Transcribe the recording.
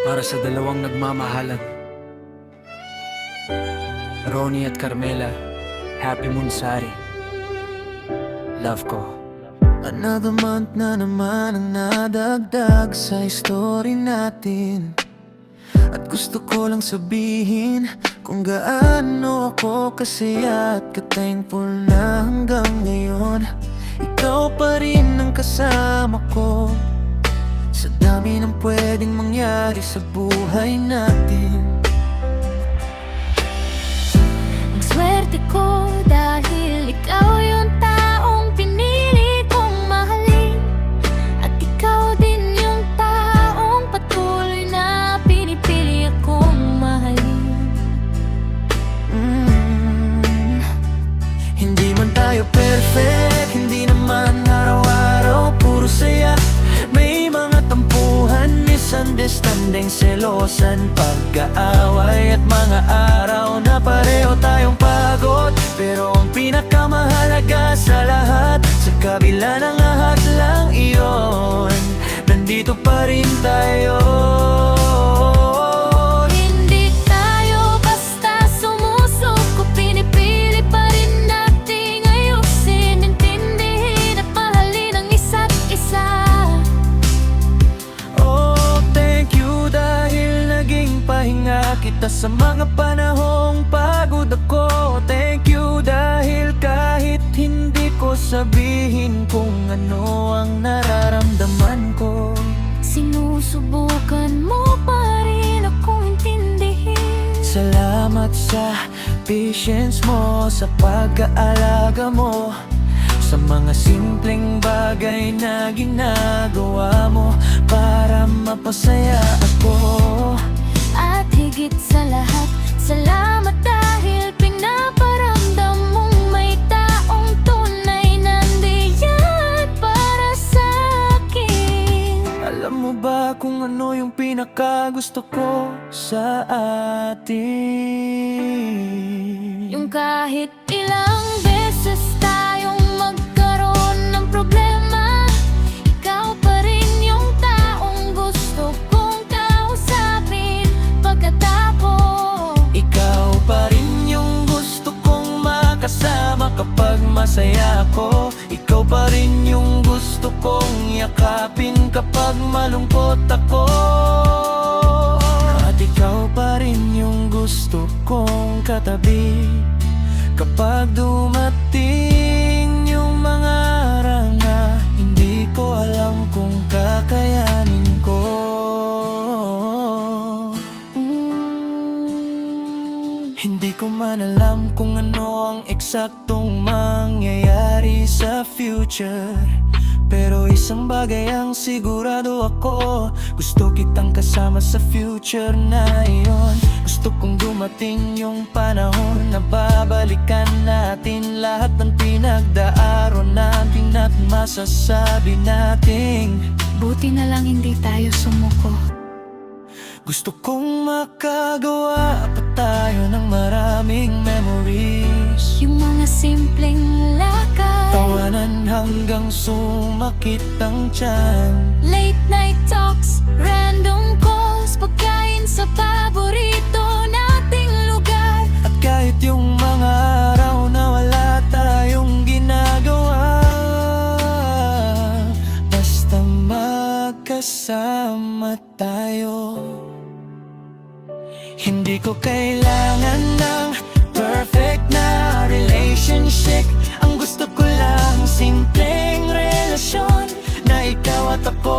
Para sa dalawang nagmamahalan, Ronnie at Carmela, Happy Munsari. Love ko. Another month na naman ang nadagdag sa story natin. At gusto ko lang sabihin kung gaano ako kasaya at ka-thankful na hanggang ngayon ikaw pa rin ang kasama ko sa dami ng pwedeng mangyari sa buhay natin. Ang swerte ko dahil ikaw yung taong pinili kong mahalin. At ikaw din yung taong patuloy na pinipili akong mahalin. Hindi man tayo perfect, hindi naman araw-araw puro saya. May mga tampuhan, misunderstanding, selosan, pagkaaway at mga araw na pareho tayong pagod. Pero ang pinakamahalaga sa lahat, sa kabila ng lahat lang iyon, nandito pa rin tayo. Hindi tayo basta sumusuko, pinipili pa rin nating ayusin, intindihin at mahalin ang isa't isa. Oh, thank you dahil naging pahinga kita sa mga panahong pagod ako. Thank you dahil kahit hindi ko sabihin kung ano ang nararamdaman ko, Sinusubukan mo pa rin akong intindihin. salamat sa patience mo, sa pag-aalaga mo, sa mga simpleng bagay na ginagawa mo para mapasaya ako. At higit sa lahat, salamat dahil pinaparamdam mong may taong tunay nandiyan para sa akin. Alam mo ba kung ano yung pinakagusto ko sa atin? Yung kahit ilang beses tayong magkaroon ng problema, ikaw pa rin yung taong gusto kong kausapin pagkatapos. Ikaw pa rin yung gusto kong makasama kapag masaya ako. Ikaw pa rin yung gusto kong yakapin kapag malungkot ako. At ikaw pa rin yung gusto kong katabi kapag dumating yung mga araw na hindi ko alam kung kakayanin ko. Hindi ko man alam kung ano ang eksaktong mangyayari sa future, pero isang bagay ang sigurado ako, gusto kitang kasama sa future na iyon. Gusto kong dumating yung panahon na babalikan natin lahat ng pinagdaaron natin at masasabi nating Buti na lang hindi tayo sumuko. gusto kong makagawa pa tayo ng maraming memories. Yung mga simpleng lakad, Tawanan hanggang sumakit ang tiyan. late night talks, random calls, pagkain sa paborito nating lugar. At kahit yung mga araw na wala tayong ginagawa, basta magkasama tayo. Hindi ko kailangan ng perfect na relationship. Ang gusto ko lang simpleng relasyon na ikaw at ako